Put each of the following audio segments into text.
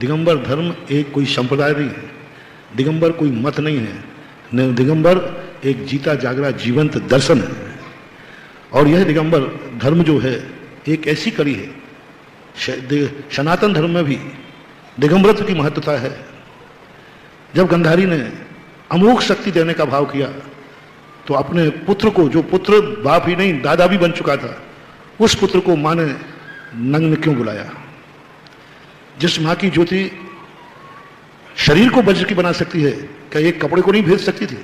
दिगंबर धर्म एक कोई संप्रदाय नहीं है, दिगंबर कोई मत नहीं है, दिगंबर एक जीता जागरा जीवंत दर्शन है। और यह दिगंबर धर्म जो है एक ऐसी कड़ी है, सनातन धर्म में भी दिगंबरत्व की महत्वता है। जब गांधारी ने अमोघ शक्ति देने का भाव किया तो अपने पुत्र को, जो पुत्र बाप ही नहीं दादा भी बन चुका था, उस पुत्र को मां ने नग्न क्यों बुलाया? जिस मां की ज्योति शरीर को वज्र की बना सकती है, क्या एक कपड़े को नहीं भेद सकती थी?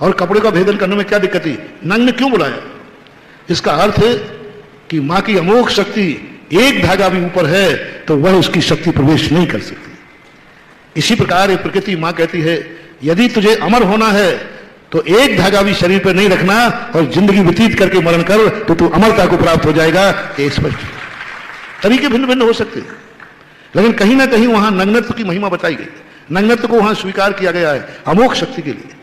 और कपड़े का भेदन करने में क्या दिक्कत थी? नग्न क्यों बुलाया? इसका अर्थ है कि मां की अमोघ शक्ति एक धागा भी ऊपर है तो वह उसकी शक्ति प्रवेश नहीं कर सकती। इसी प्रकार ये प्रकृति मां कहती है, यदि तुझे अमर होना है तो एक धागा भी शरीर पर नहीं रखना और जिंदगी व्यतीत करके मरण कर तो तू अमरता को प्राप्त हो जाएगा। ये स्पष्ट तरीके भिन्न भिन्न हो सकते हैं, लेकिन कहीं ना कहीं वहां नग्नत्व की महिमा बताई गई, नग्नत्व को वहां स्वीकार किया गया है अमोघ शक्ति के लिए।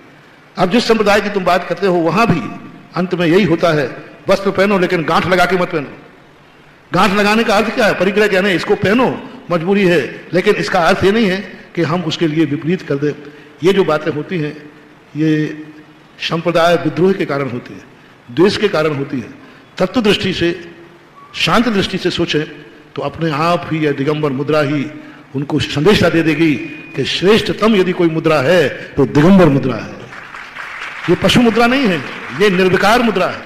अब जिस संप्रदाय की तुम बात करते हो वहां भी अंत में यही होता है, वस्त्र पहनो लेकिन गांठ लगा के मत पहनो। गांठ लगाने का अर्थ क्या है? परिग्रह क्या है? इसको पहनो, मजबूरी है, लेकिन इसका अर्थ ये नहीं है कि हम उसके लिए विपरीत कर दे। ये जो बातें होती हैं ये संप्रदाय विद्रोह के कारण होती है, द्वेष के कारण होती है। तत्व दृष्टि से, शांत दृष्टि से सोचें तो अपने आप ही यह दिगंबर मुद्रा ही उनको संदेशा दे देगी कि श्रेष्ठतम यदि कोई मुद्रा है तो दिगंबर मुद्रा है। ये पशु मुद्रा नहीं है, ये निर्विकार मुद्रा है,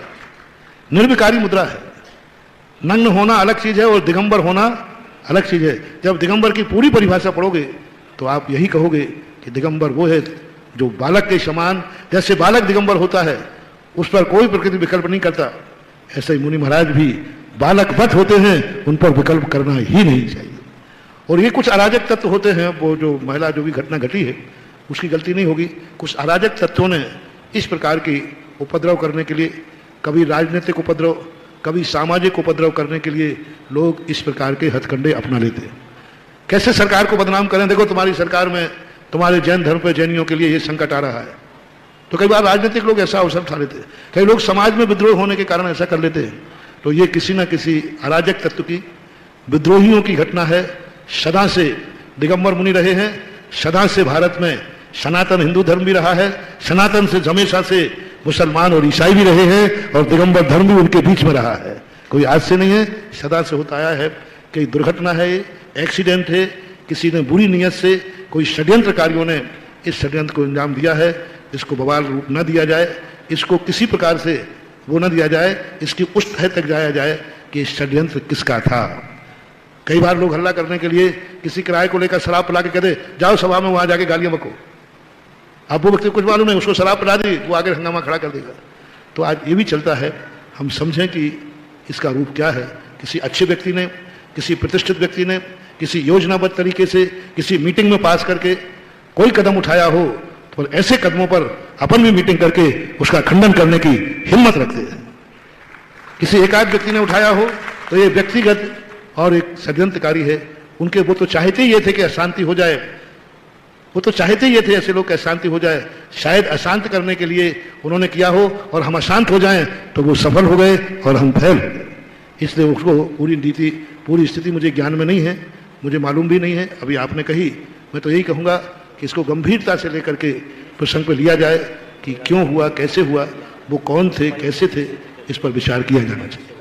निर्विकारी मुद्रा है। नग्न होना अलग चीज है और दिगंबर होना अलग चीज है। जब दिगंबर की पूरी परिभाषा पढ़ोगे तो आप यही कहोगे कि दिगंबर वो है जो बालक के समान, जैसे बालक दिगंबर होता है उस पर कोई प्रकृति विकल्प नहीं करता, ऐसे ही मुनि महाराज भी बालकवत होते हैं, उन पर विकल्प करना ही नहीं चाहिए। और ये कुछ अराजक तत्व होते हैं, वो जो महिला जो भी घटना घटी है उसकी गलती नहीं होगी, कुछ अराजक तत्वों ने इस प्रकार की उपद्रव करने के लिए, कभी राजनीतिक उपद्रव, कभी सामाजिक उपद्रव करने के लिए लोग इस प्रकार के हथकंडे अपना लेते हैं। कैसे सरकार को बदनाम करें? देखो तुम्हारी सरकार में तुम्हारे जैन धर्म पर जैनियों के लिए ये संकट आ रहा है। तो कई बार राजनीतिक लोग ऐसा अवसर उठा लेते हैं, कई लोग समाज में विद्रोह होने के कारण ऐसा कर लेते हैं। तो ये किसी न किसी अराजक तत्व की, विद्रोहियों की घटना है। सदा से दिगंबर मुनि रहे हैं, सदा से भारत में सनातन हिंदू धर्म भी रहा है, सनातन से हमेशा से मुसलमान और ईसाई भी रहे हैं और दिगंबर धर्म भी उनके बीच में रहा है। कोई आज से नहीं है, सदा से होता आया है। कई दुर्घटना है, एक्सीडेंट है, किसी ने बुरी नीयत से, कोई षड्यंत्रकारियों ने इस षड्यंत्र को अंजाम दिया है। इसको बवाल रूप न दिया जाए, इसको किसी प्रकार से वो न दिया जाए, इसकी उस तह तक जाया जाए कि षड्यंत्र किसका था। कई बार लोग हल्ला करने के लिए किसी किराए को लेकर शराब पिला के कहते जाओ सभा में वहां जाके गालियां बको। अब वो व्यक्ति कुछ मालूम है, उसको शराब पिला दी, वो आगे हंगामा खड़ा कर देगा। तो आज ये भी चलता है, हम समझें कि इसका रूप क्या है। किसी अच्छे व्यक्ति ने, किसी प्रतिष्ठित व्यक्ति ने किसी योजनाबद्ध तरीके से किसी मीटिंग में पास करके कोई कदम उठाया हो तो ऐसे कदमों पर अपन भी मीटिंग करके उसका खंडन करने की हिम्मत रखते हैं। किसी एकाध व्यक्ति ने उठाया हो तो ये व्यक्तिगत और एक षड्यंत्रकारी है। उनके वो तो चाहते ही ये थे कि अशांति हो जाए, वो तो चाहते ही ये थे ऐसे लोग कि अशांति हो जाए। शायद अशांत करने के लिए उन्होंने किया हो और हम अशांत हो जाएं तो वो सफल हो गए और हम फैल हो गए। इसलिए उसको पूरी नीति, पूरी स्थिति मुझे ज्ञान में नहीं है, मुझे मालूम भी नहीं है। अभी आपने कही, मैं तो यही कहूँगा कि इसको गंभीरता से लेकर के प्रसंग पर लिया जाए कि क्यों हुआ, कैसे हुआ, वो कौन थे, कैसे थे, इस पर विचार किया जाना चाहिए।